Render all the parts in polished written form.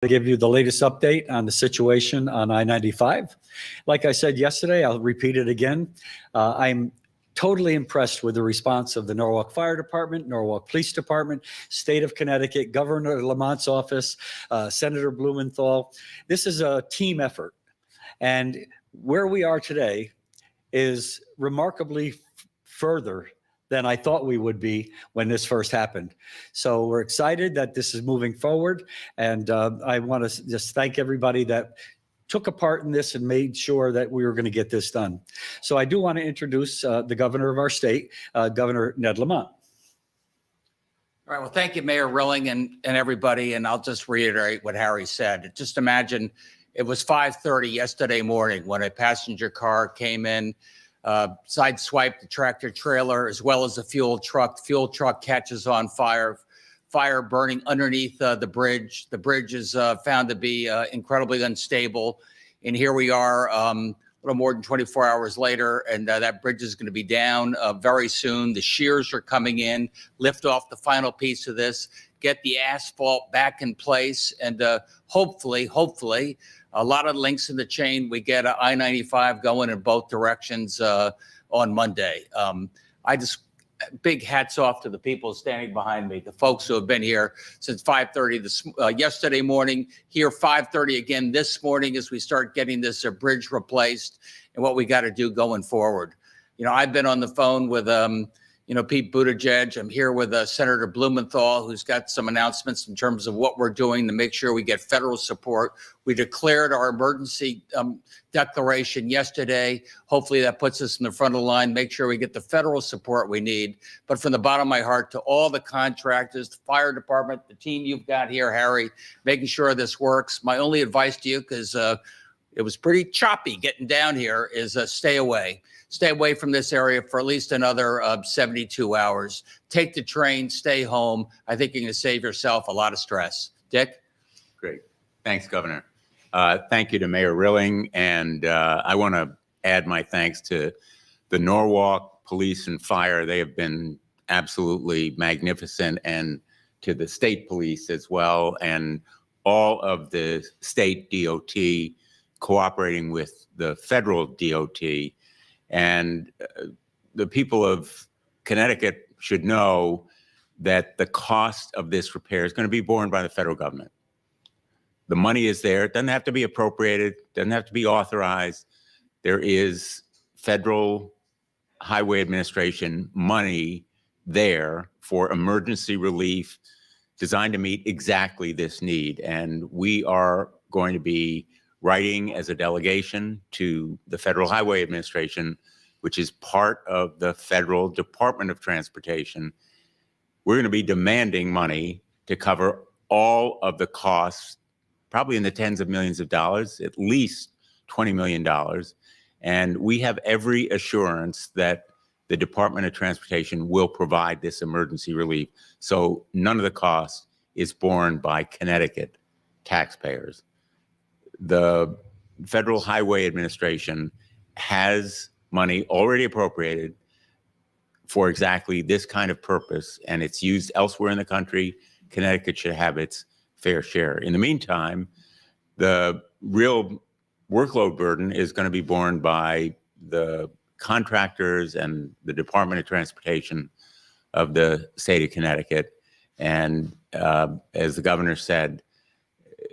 To give you the latest update on the situation on I-95. Like I said yesterday, I'll repeat it again. I'm totally impressed with the response of the Norwalk Fire Department, Norwalk Police Department, State of Connecticut, Governor Lamont's office, Senator Blumenthal. This is a team effort. And where we are today is remarkably further than I thought we would be when this first happened. So we're excited that this is moving forward. And I want to just thank everybody that took a part in this and made sure that we were going to get this done. So I do want to introduce the governor of our state, Governor Ned Lamont. All right, well, thank you, Mayor Rilling and everybody. And I'll just reiterate what Harry said. Just imagine it was 5:30 yesterday morning when a passenger car came in, sideswiped the tractor trailer as well as the fuel truck. The fuel truck catches on fire, fire burning underneath the bridge. The bridge is found to be incredibly unstable. And here we are a little more than 24 hours later, and that bridge is going to be down very soon. The shears are coming in, lift off the final piece of this, get the asphalt back in place, and hopefully, a lot of links in the chain. We get I-95 going in both directions on Monday. Big hats off to the people standing behind me, the folks who have been here since 5:30 yesterday morning, here 5:30 again this morning as we start getting this bridge replaced and what we got to do going forward. You know, I've been on the phone with Pete Buttigieg. I'm here with Senator Blumenthal, who's got some announcements in terms of what we're doing to make sure we get federal support. We declared our emergency declaration yesterday. Hopefully that puts us in the front of the line, make sure we get the federal support we need. But from the bottom of my heart to all the contractors, the fire department, the team you've got here, Harry, making sure this works. My only advice to you, because it was pretty choppy getting down here, is stay away. Stay away from this area for at least another 72 hours. Take the train, stay home. I think you're going to save yourself a lot of stress. Dick? Great. Thanks, Governor. Thank you to Mayor Rilling. And I want to add my thanks to the Norwalk Police and Fire. They have been absolutely magnificent, and to the state police as well, and all of the state DOT cooperating with the federal DOT. And the people of Connecticut should know that the cost of this repair is going to be borne by the federal government. The money is there. It doesn't have to be appropriated, doesn't have to be authorized. There is Federal Highway Administration money there for emergency relief designed to meet exactly this need. And we are going to be writing as a delegation to the Federal Highway Administration, which is part of the Federal Department of Transportation. We're going to be demanding money to cover all of the costs, probably in the tens of millions of dollars, at least $20 million. And we have every assurance that the Department of Transportation will provide this emergency relief. So none of the cost is borne by Connecticut taxpayers. The Federal Highway Administration has money already appropriated for exactly this kind of purpose, and it's used elsewhere in the country. Connecticut should have its fair share. In the meantime, the real workload burden is going to be borne by the contractors and the Department of Transportation of the state of Connecticut. And as the governor said,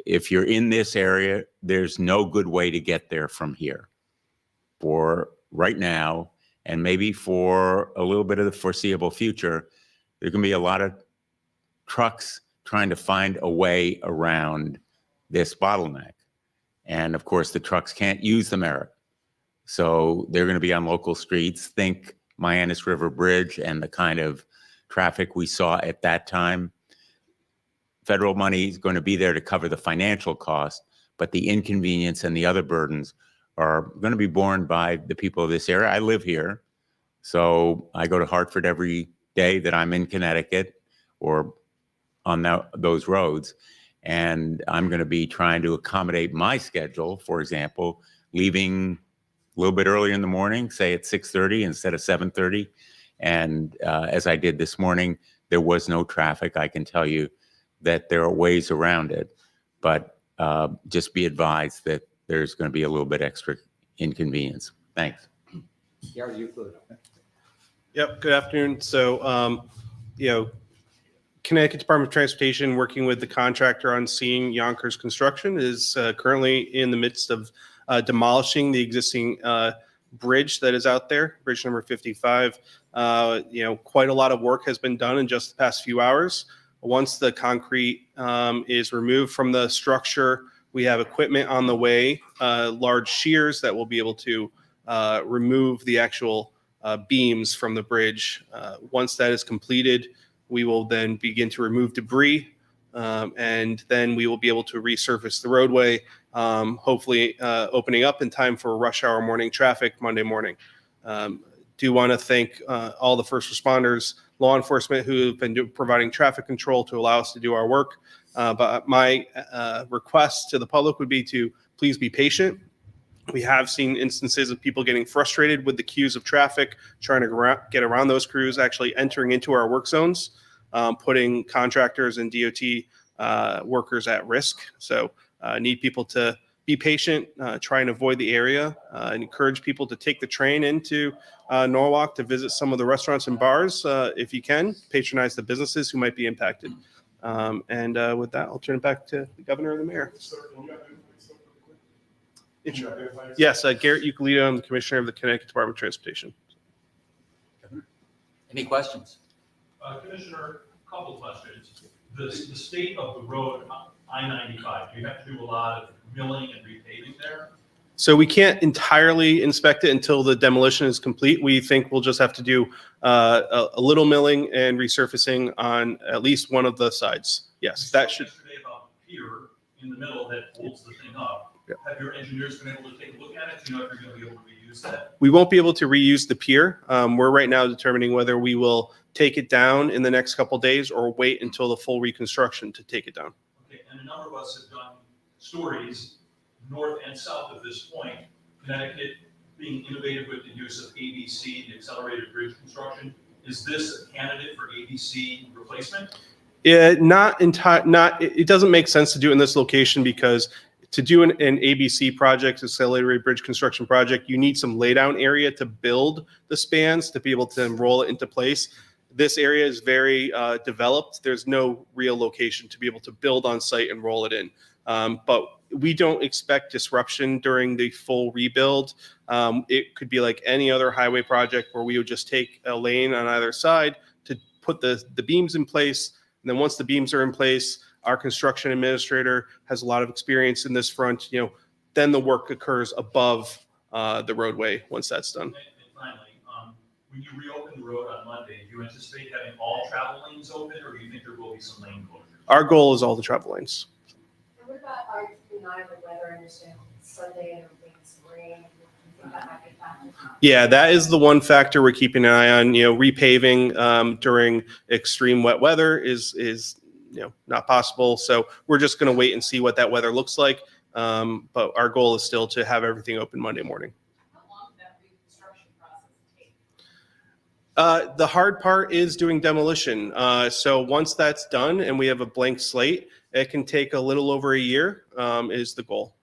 if you're in this area, there's no good way to get there from here for right now, and maybe for a little bit of the foreseeable future. There's going to be a lot of trucks trying to find a way around this bottleneck. And of course, the trucks can't use the merit. So they're going to be on local streets. Think Mianus River Bridge and the kind of traffic we saw at that time. Federal money is going to be there to cover the financial cost, but the inconvenience and the other burdens are going to be borne by the people of this area. I live here, so I go to Hartford every day that I'm in Connecticut or on those roads, and I'm going to be trying to accommodate my schedule, for example, leaving a little bit earlier in the morning, say at 6:30 instead of 7:30. And as I did this morning, there was no traffic. I can tell you that there are ways around it, but just be advised that there's going to be a little bit extra inconvenience. Thanks. Gary, you could. Yep, good afternoon. So, Connecticut Department of Transportation, working with the contractor on seeing Yonkers Construction, is currently in the midst of demolishing the existing bridge that is out there, bridge number 55. Quite a lot of work has been done in just the past few hours. Once the concrete is removed from the structure, we have equipment on the way, large shears that will be able to remove the actual beams from the bridge. Once that is completed, we will then begin to remove debris, and then we will be able to resurface the roadway, hopefully opening up in time for rush hour morning traffic Monday morning. Do want to thank all the first responders, law enforcement who have been providing traffic control to allow us to do our work. But my request to the public would be to please be patient. We have seen instances of people getting frustrated with the queues of traffic, trying to get around those crews, actually entering into our work zones, putting contractors and DOT workers at risk. So need people to be patient, try and avoid the area, and encourage people to take the train into Norwalk to visit some of the restaurants and bars if you can, patronize the businesses who might be impacted. With that, I'll turn it back to the governor and the mayor. Yes, Garrett Euclid, I'm the commissioner of the Connecticut Department of Transportation. Any questions? Commissioner, a couple questions. The state of the road, I-95, do you have to do a lot of milling and repaving there? So we can't entirely inspect it until the demolition is complete. We think we'll just have to do a little milling and resurfacing on at least one of the sides. Yes, that should. Yesterday about the pier in the middle that holds the thing up. Yep. Have your engineers been able to take a look at it? Do you know if you're going to be able to reuse that? We won't be able to reuse the pier. We're right now determining whether we will take it down in the next couple of days or wait until the full reconstruction to take it down. Okay, and a number of us have done stories north and south of this point. Connecticut being innovative with the use of ABC, the accelerated bridge construction. Is this a candidate for ABC replacement? Yeah, it doesn't make sense to do it in this location because to do an ABC project, accelerated bridge construction project, you need some laydown area to build the spans to be able to roll it into place. This area is very developed. There's no real location to be able to build on site and roll it in. But we don't expect disruption during the full rebuild. It could be like any other highway project where we would just take a lane on either side to put the beams in place. And then once the beams are in place, our construction administrator has a lot of experience in this front. Then the work occurs above the roadway once that's done. And finally, when you reopen the road on Monday, do you anticipate having all travel lanes open, or do you think there will be some lane closures? Our goal is all the travel lanes. And what about our denial of weather? I understand Sunday and everything, some rain. Do you think that might be a factor? Yeah, that is the one factor we're keeping an eye on. Repaving during extreme wet weather is not possible. So we're just going to wait and see what that weather looks like. But our goal is still to have everything open Monday morning. How long did that reconstruction process take? The hard part is doing demolition. So once that's done and we have a blank slate, it can take a little over a year is the goal.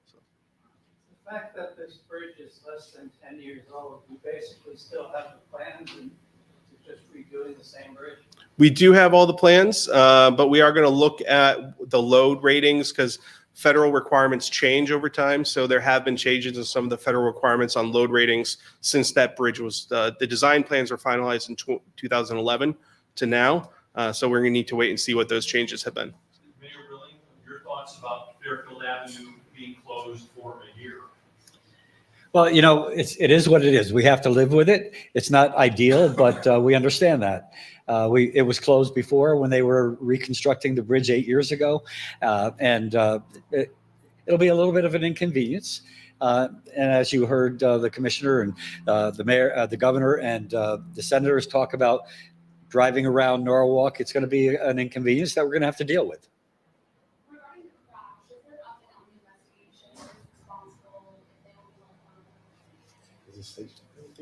The fact that this bridge is less than 10 years old, we basically still have the plans and to just redoing the same bridge. We do have all the plans, but we are going to look at the load ratings because federal requirements change over time. So there have been changes in some of the federal requirements on load ratings since that bridge was, the design plans were finalized in 2011 to now. So we're going to need to wait and see what those changes have been. Mayor Rilling, your thoughts about Fairfield Avenue being closed for a year? Well, it is what it is. We have to live with it. It's not ideal, but we understand that. It was closed before when they were reconstructing the bridge 8 years ago, and it'll be a little bit of an inconvenience. And as you heard the commissioner and the mayor, the governor, and the senators talk about driving around Norwalk, it's going to be an inconvenience that we're going to have to deal with. Regarding the crash, is there an update on the investigation? Who's responsible? If they will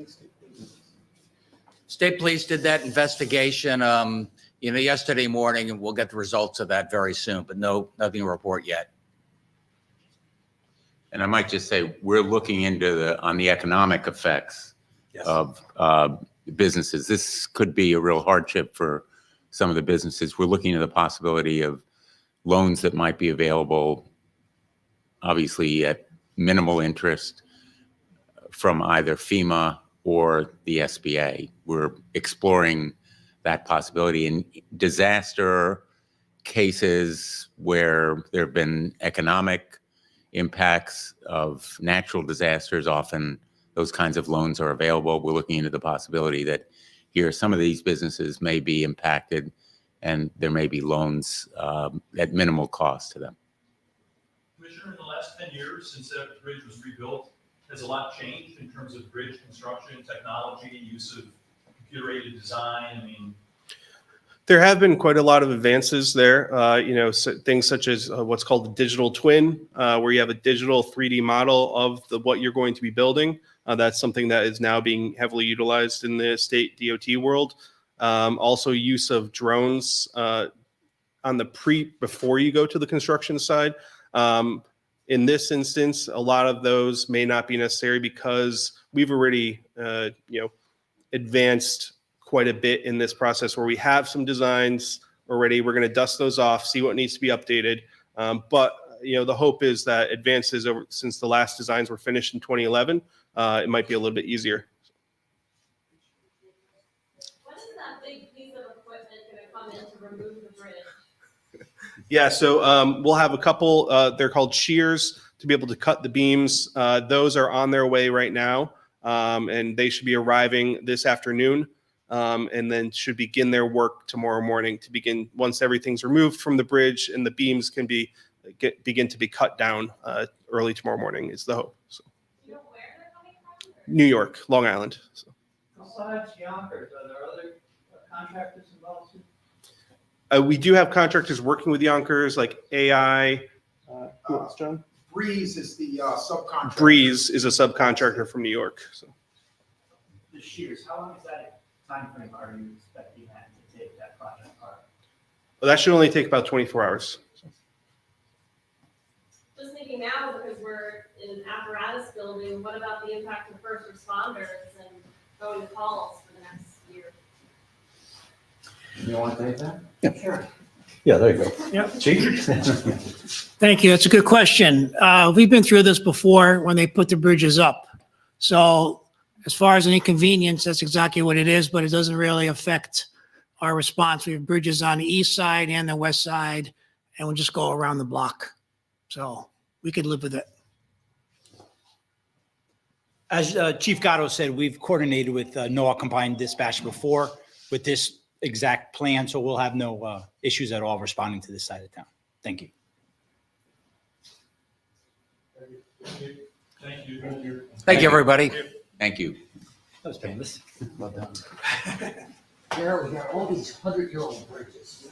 be State Police did that investigation, yesterday morning, and we'll get the results of that very soon, but nothing to report yet. And I might just say, we're looking into on the economic effects Yes. of businesses. This could be a real hardship for some of the businesses. We're looking at the possibility of loans that might be available, obviously at minimal interest, from either FEMA or the SBA. We're exploring that possibility. In disaster cases where there have been economic impacts of natural disasters, often those kinds of loans are available. We're looking into the possibility that here some of these businesses may be impacted and there may be loans at minimal cost to them. Commissioner, in the last 10 years since that bridge was rebuilt, has a lot changed in terms of bridge construction, technology, use of computer-aided design? I mean, There have been quite a lot of advances there. Things such as what's called the digital twin, where you have a digital 3D model of what you're going to be building. That's something that is now being heavily utilized in the state DOT world. Also, use of drones on the before you go to the construction side. In this instance, a lot of those may not be necessary because we've already, advanced quite a bit in this process where we have some designs already. We're going to dust those off, see what needs to be updated. But the hope is that advances over since the last designs were finished in 2011, it might be a little bit easier. When is that big piece of equipment gonna come in to remove the bridge? Yeah, so we'll have a couple, they're called shears to be able to cut the beams. Those are on their way right now, and they should be arriving this afternoon, and then should begin their work tomorrow morning to begin, once everything's removed from the bridge and the beams can begin to be cut down early tomorrow morning is the hope. So, Do you know where they're coming from? New York, Long Island. So. Besides Yonkers, are there other contractors involved too? We do have contractors working with Yonkers, like AI. Who else, John? Breeze is the subcontractor. Breeze is a subcontractor from New York. So. The shears, how long is that timeframe are you expecting that to take that project apart? Well, that should only take about 24 hours. Just thinking now, because we're in an apparatus building, what about the impact of first responders and going to calls for the next year? You want to take that? Yeah. Sure. Yeah, there you go. Yep. Chief? Thank you. That's a good question. We've been through this before when they put the bridges up. So as far as an inconvenience, that's exactly what it is, but it doesn't really affect our response. We have bridges on the east side and the west side, and we'll just go around the block. So we could live with it. As Chief Gatto said, we've coordinated with NOAA Combined Dispatch before with this exact plan, so we'll have no issues at all responding to this side of town. Thank you. thank you. Thank you, everybody. Thank you. That was painless. Well done. There we got all these 100-year-old bridges.